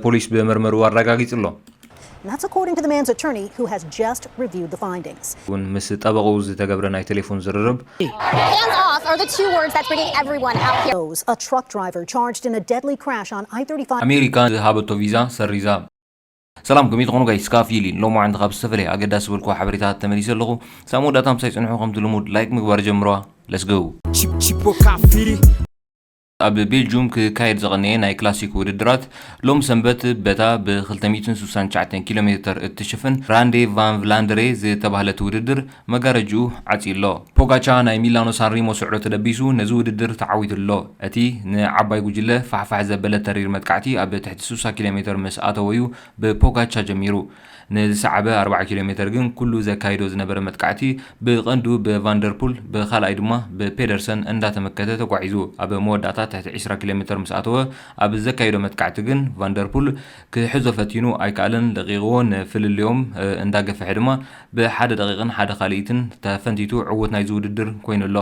ፖሊስ በመርመሩ አረጋግጧል። That's according to the man's attorney who has just reviewed the findings. ምስ ጠበቁ ዝተገብረ ናይ ቴሌፎን ዝርርብ Hands off are the two words that's bringing everyone out here. A truck driver charged in a deadly crash on I-35. አሜሪካ ዝሃበቶ ቪዛ ሰሪዛ። ሰላም ከመይ ትኾኑ ጋይስ ካፊሊ ሎሞ عند ካብ ዝተፈለየ ኣገዳሲ ዝብልኩ ሓበሬታት ተመሊሰ ኣለኹ ሳሙዳታም ሳይጽንሑ ከምቲ ልሙድ ላይክ ምግባር ጀምረዋ let's go ኣብ ቤልጅየም ክካየድ ዝቐነየ ናይ ክላሲክ ውድድራት ሎም ሰንበት በታ ብ269 ኪሎ ሜትር እትሽፍን ራንዴ ቫን ቭላንደሬ ዝተባህለት ውድድር መጋረጅኡ ዓጺሎ ፖጋቻ ናይ ሚላኖ ሳንሪሞ ስዕሮ ተደቢሱ ነዚ ውድድር ተዓዊቱሎ እቲ ንዓባይ ጉጅለ ፋሕፋሕ ዘበለ ተሪር መጥቃዕቲ ኣብ ትሕቲ 60 ኪሎ ሜትር ምስ ኣተወዩ ብፖጋቻ ጀሚሩ ንዝሰዓበ 40 ኪሎ ሜትር ግን ኩሉ ዘካይዶ ዝነበረ መጥቃዕቲ ብቐንዱ በቫንደርፑል ብኻልኣይ ድማ በፔደርሰን እንዳተመከተ ተጓዒዙ ኣብ መወዳእታ ትሕቲ 20 ኪሎ ሜትር ምስ ኣተወ ኣብ ዘካይዶ መጥቃዕቲ ግን ቫንደርፑል ክሕዞ ፈቲኑ ኣይከኣለን ደቂቕዎ ንፍልልዮም እንዳገፈሐ ድማ ብሓደ ደቂቕን ሓደ ካልኢትን ተፈንቲቱ ዕውት ናይ ዝውድድር ኮይኑሎ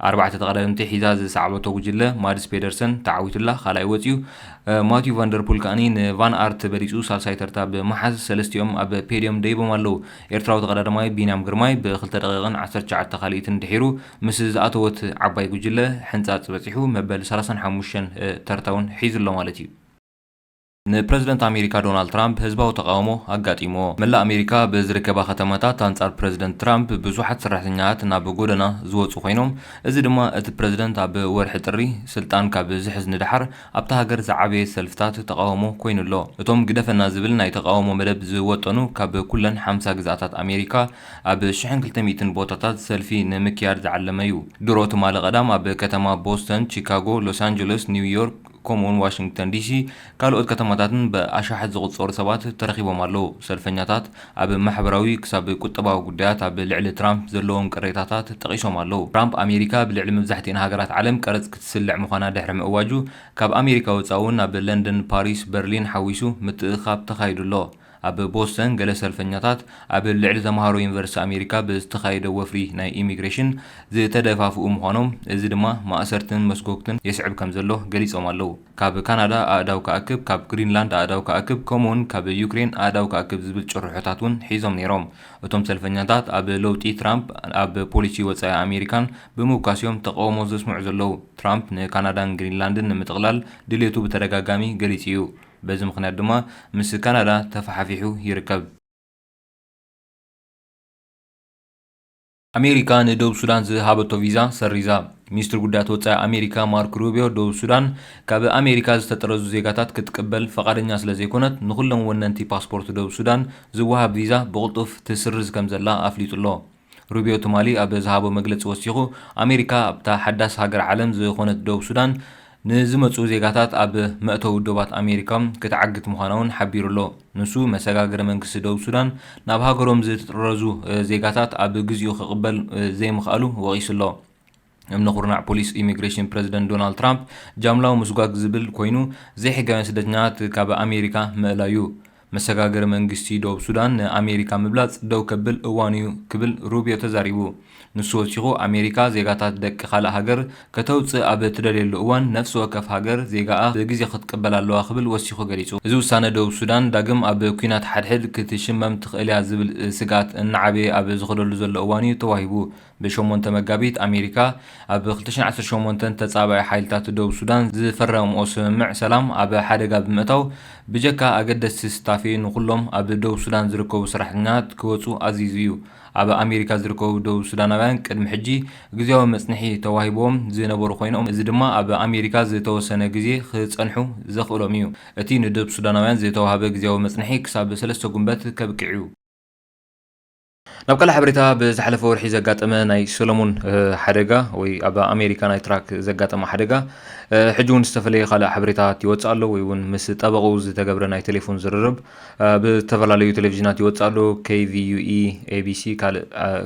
أربعة تقدمت حجاز سعبته وجلة مارس بيدرسون تعويت الله خلاء وتيو ماتيو فاندربول كانين فان آرت بريسو سال سايتر تاب محز سلستيوم أب بيريوم ديبو مالو إرتراو تقدر ماي بينام جرماي بخلت دقيقة عشر شعات تخليت تحيرو مسز أتوت عباي وجلة حنتات بتحو مبل سلاسن حموشن ترتاون حيز الله مالتيو ንፕሬዝደንት ኣሜሪካ ዶናልድ ትራምፕ ህዝባዊ ተቃውሞ ኣጋጢሞ መላእ ኣሜሪካ ብዝርከባ ከተማታት አንጻር ፕሬዝደንት ትራምፕ ብዙሓት ሰራሕተኛታት ናብ ጎደና ዝወፁ ኮይኖም እዚ ድማ እቲ ፕሬዝደንት ኣብ ወርሒ ጥሪ ስልጣን ካብ ዝሕዝ ንድሓር ኣብታ ሃገር ዝዓበየ ሰልፍታት ተቃውሞ ኮይኑሎ እቶም ግደፈና ዝብል ናይ ተቃውሞ መደብ ዝወጠኑ ካብ ኩለን 50 ግዛታት ኣሜሪካ ኣብ 1200 ቦታታት ሰልፊ ንምክያድ ዝዓለመ እዩ ድሮ ትማሊ ቀዳም ኣብ ከተማ ቦስተን ቺካጎ ሎስ አንጀለስ ኒውዮርክ كومون واشنطن دي سي ካልኦት ከተማታትን በአሻሓት ዝቁጸሩ ሰባት ተረኺቦም ኣለው ሰልፈኛታት ኣብ ማሕበራዊ ክሳብ ቁጠባዊ ጉዳያት ኣብ ልዕሊ ትራምፕ ዘለዎም ቅሬታታት ጠቂሶም ኣለው ትራምፕ ኣሜሪካ ብልዕሊ መብዛሕትአን ሃገራት ዓለም ቀረጽ ክትስልዕ ምዃና ድሕሪ ምእዋጁ ካብ ኣሜሪካ ወጻውን ኣብ ለንደን ፓሪስ በርሊን ሓዊሱ ምትእኻብ ተኻይዱሎ ኣብ ቦስተን ገለ ሰልፈኛታት ኣብ ልዕሊ ተምሃሮ ዩኒቨርሲቲ ኣሜሪካ ብዝተኻየደ ወፍሪ ናይ ኢሚግሬሽን ዝተደፋፍኡ ምዃኖም እዚ ድማ ማእሰርትን መስኮክትን የስዕብ ከም ዘሎ ገሊጾም ኣለው ካብ ካናዳ ኣእዳው ከኣክብ ካብ ግሪንላንድ ኣእዳው ከኣክብ ከምኡውን ካብ ዩክሬን ኣእዳው ከኣክብ ዝብል ጭርሖታት እውን ሒዞም ነይሮም እቶም ሰልፈኛታት ኣብ ለውጢ ትራምፕ ኣብ ፖሊሲ ወጻኢ ኣሜሪካን ብምውካስዮም ተቃውሞ ዘስምዑ ዘለው ትራምፕ ንካናዳን ግሪንላንድን ንምጥቕላል ድሌቱ ብተደጋጋሚ ገሊጹ እዩ በዚ ምክንያት ድማ ምስ ካናዳ ተፈሓፊሑ ይርከብ ኣሜሪካ ንደቡብ ሱዳን ዝሃበቶ ቪዛ ሰሪዛ ሚኒስትር ጉዳያት ወጻኢ ኣሜሪካ ማርክ ሩቢዮ ደቡብ ሱዳን ካብ ኣሜሪካ ዝተጠረዙ ዜጋታት ክትቀበል ፈቃደኛ ስለ ዘይኮነት ንኹሎም ወነንቲ ፓስፖርት ደቡብ ሱዳን ዝወሃብ ቪዛ ብቕልጡፍ ትስርዝ ከም ዘላ ኣፍሊጡሎ ሩቢዮ ትማሊ ኣብ ዝሃቦ መግለፂ ወሲኹ ኣሜሪካ ኣብታ ሓዳስ ሃገር ዓለም ዝኾነት ደቡብ ሱዳን ንዝመጹ ዜጋታት ኣብ መእተው ዶባት ኣሜሪካ ክትዓግት ምዃናውን ሓቢሩሎ ንሱ መሰጋገረ መንግስቲ ደቡብ ሱዳን ናብ ሃገሮም ዝተጠረዙ ዜጋታት ኣብ ግዜኡ ክቕበል ዘይምኽኣሉ ወቂሱሎ እምነኹርናዕ ፖሊስ ኢሚግሬሽን ፕሬዝደንት ዶናልድ ትራምፕ ጃምላው ምስጓግ ዝብል ኮይኑ ዘይሕጋውያን ስደተኛታት ካብ ኣሜሪካ ምእላዩ መሰጋገረ መንግስቲ ደቡብ ሱዳን ንኣሜሪካ ምብላጽ ደው ከብል እዋን እዩ ክብል ሩቢዮ ተዛሪቡ ንሱ ወሲኹ ኣሜሪካ ዜጋታት ደቂ ካልእ ሃገር ከተውፅእ ኣብ ትደልየሉ እዋን ነፍሲ ወከፍ ሃገር ዜጋኣ ብግዜ ክትቅበል ኣለዋ ክብል ወሲኹ ገሊጹ እዚ ውሳነ ደቡብ ሱዳን ዳግም ኣብ ኩናት ሓድሕድ ክትሽመም ትኽእል እያ ዝብል ስጋት እናዓበየ ኣብ ዝኸደሉ ዘሎ እዋን እዩ ተዋሂቡ ብ8 መጋቢት ኣሜሪካ ኣብ 2018 ተጻባኢ ሓይልታት ደቡብ ሱዳን ዝፈረምኦ ስምምዕ ሰላም ኣብ ሓደጋ ብምእታው ብጀካ ኣገደስቲ ስታፊ ንኹሎም ኣብ ደቡብ ሱዳን ዝርከቡ ሰራሕተኛታት ክወፁ ኣዚዙ እዩ ኣብ ኣሜሪካ ዝርከቡ ደቡብ ሱዳናውያን ቅድሚ ሕጂ ግዜያዊ መጽንሒ ተዋሂቦም ዝነበሩ ኮይኖም እዚ ድማ ኣብ ኣሜሪካ ዝተወሰነ ግዜ ክጸንሑ ዘኽእሎም እዩ እቲ ንደቡብ ሱዳናውያን ዝተዋሃበ ግዜያዊ መጽንሒ ክሳብ 3 ጉንበት ከብቅዕ እዩ ናብ ካልእ ሓበሬታ ብዝሓለፈ ወርሒ ዘጋጠመ ናይ ሰሎሞን ሓደጋ ወይ ኣብ ኣሜሪካ ናይ ትራክ ዘጋጠመ ሓደጋ ሕጂ እውን ዝተፈለየ ካልእ ሓበሬታት ይወፅእ ኣሎ ወይ እውን ምስ ጠበቁ ዝተገብረ ናይ ቴሌፎን ዝርርብ ብተፈላለዩ ቴሌቪዥናት ይወፅእ ኣሎ KVUE ABC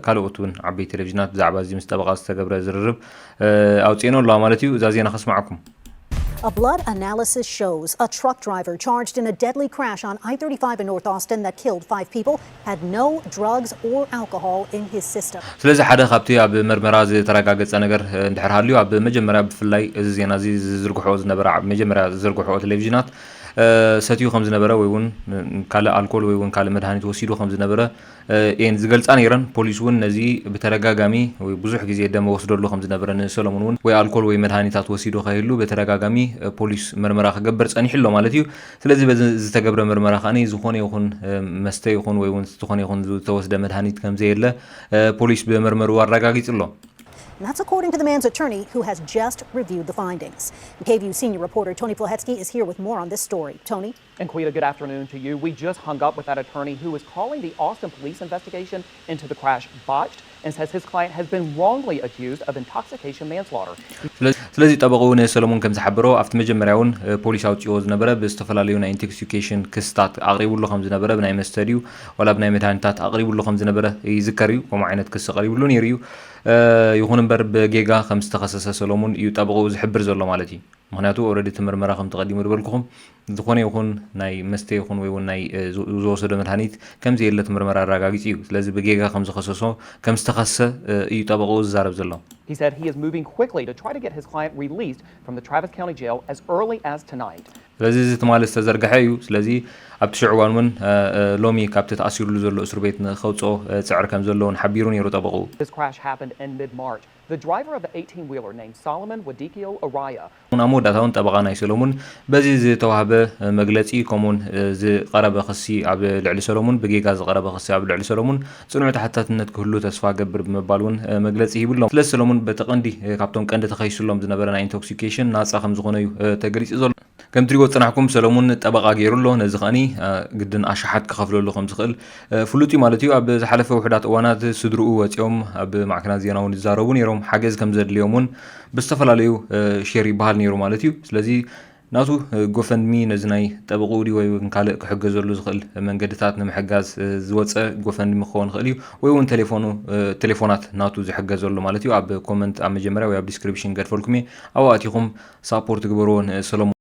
ካልኦት እውን ዓበይቲ ቴሌቪዥናት ብዛዕባ እዚ ምስ ጠበቃ ዝተገብረ ዝርርብ ኣውፅኤኖ ኣለዋ ማለት እዩ እዛ ዜና ከስማዓኩም A blood analysis shows a truck driver charged in a deadly crash on I-35 in North Austin that killed 5 people had no drugs or alcohol in his system. ስለዚ ሓደ ካብቲ ኣብ መርመራ ዝተረጋገፀ ነገር እንድሕር ሃልዩ ኣብ መጀመርያ ብፍላይ እዚ ዜና እዚ ዝዝርግሖ ዝነበረ መጀመርያ ዝዝርግሖ ቴሌቪዥናት ሰትዩ ከም ዝነበረ ወይ እውን ካለ ኣልኮል ወይ እውን ካለ መድሃኒት ወሲዱ ከም ዝነበረ ኤን ዝገልጻ ነይረን ፖሊስ እውን ነዚ በተረጋጋሚ ወይ ብዙሕ ግዜ ደም ወስደሉ ከም ዝነበረ ንሰሎሞን እውን ወይ ኣልኮል ወይ መድሃኒታት ወሲዱ ከይሉ በተረጋጋሚ ፖሊስ ምርመራ ክገብር ጸኒሕሎ ማለት እዩ ስለዚ በዚ ዝተገብረ ምርመራ ኸኒ ዝኾነ ይኹን መስተ ይኹን ወይ እውን ዝኾነ ይኹን ዝተወስደ መድሃኒት ከም ዘየለ ፖሊስ በመርመሩ አረጋግጧል And that's according to the man's attorney, who has just reviewed the findings. KVU senior reporter Tony Plahetsky is here with more on this story. Tony? And Quita, good afternoon to you. We just hung up with that attorney who is calling the Austin police investigation into the crash botched and says his client has been wrongly accused of intoxication manslaughter. ስለዚህ ጠበቁ ሰሎሞን ከም ዝሓበሮ ኣብቲ መጀመርያውን ፖሊስ ኣውፂኦ ዝነበረ ብዝተፈላለዩ ናይ ኢንቶክሲኬሽን ክስታት ኣቕሪቡሉ ከም ዝነበረ ብናይ መስተድዩ ወላ ብናይ መድሃኒታት ኣቕሪቡሉ ከም ዝነበረ ይዝከር እዩ ከምኡ ዓይነት ክስ ቀሪቡሉ ነይሩ እዩ ይኹን እምበር ብጌጋ ከም ዝተኸሰሰ ሰሎሞን እዩ ጠበቁ ዝሕብር ዘሎ ማለት እዩ ምክንያቱ ኦልሬዲ ትምርመራ ከም ተቀዲሙ ዝበልኩኹም ዝኾነ ይኹን ናይ መስተ ይኹን ወይ እውን ናይ ዝወሰደ መድሃኒት ከም ዘየለት ምርመራ አረጋግጽ እዩ ስለዚ ብጌጋ ከም ዝኸሰሶ ከም ዝተኸሰ እዩ ጠበቁ ዝዛረብ ዘሎ He said he is moving quickly to try to get his client released from the Travis County Jail as early as tonight. ስለዚ ዝተማለ ዝተዘርግሐ እዩ ስለዚ ኣብቲ ሽዑ እዋን እውን ሎሚ ካብቲ ተኣሲሩሉ ዘሎ እስር ቤት ንኸውፅኦ ፅዕር ከም ዘለውን ሓቢሩ ነይሩ ጠበቁ This crash happened in mid-March. The driver of the 18-wheeler named Solomon Wadikio Araya. ና ሞዳታውን ጠበቃ ናይ ሰሎሞን በዚ ዝተዋህበ መግለጺ ከምኡን ዝቀረበ ክሲ ኣብ ልዕሊ ሰሎሞን ብጌጋ ዝቀረበ ክሲ ኣብ ልዕሊ ሰሎሞን ጽኑዕ ተሓታትነት ክህሉ ተስፋ ገብር ብምባል እውን መግለጺ ይብሎም ስለ ሰሎሞን በተቀንዲ ካብቶም ቀንዲ ተኸይስሎም ዝነበረ ናይ ኢንቶክሲኬሽን ናጻ ከም ዝኾነ እዩ ተገሊጹ ዘሎ ከም ትሪጎ ጽናሕኩም ሰሎሞን ጠበቃ ገይሩሎ ነዚ ኸኒ ግድን ኣሽሓት ክኸፍለሉ ከም ዝኽእል ፍሉጥ ማለት እዩ ኣብ ዝሓለፈ ውሕዳት እዋናት ስድርኡ ወፂኦም ኣብ ማዕከናት ዜና እውን ይዛረቡ ነይሮም ሓገዝ ከም ዘድልዮም እውን ብዝተፈላለዩ ሼር ይበሃል ነይሩ ማለት እዩ ስለዚ ናቱ ጎፈንድሚ ነዚ ናይ ጠበቁ ዲ ወይ ካልእ ክሕገዘሉ ዝኽእል መንገድታት ንምሕጋዝ ዝወፀ ጎፈንድሚ ክኸውን ይኽእል እዩ ወይ እውን ቴሌፎናት ናቱ ዝሕገዘሉ ማለት እዩ ኣብ ኮመንት ኣብ መጀመርያ ወይ ኣብ ዲስክሪፕሽን ገድፈልኩም ኣብኡ ኣቲኹም ሳፖርት ግበርዎ ሰሎሞን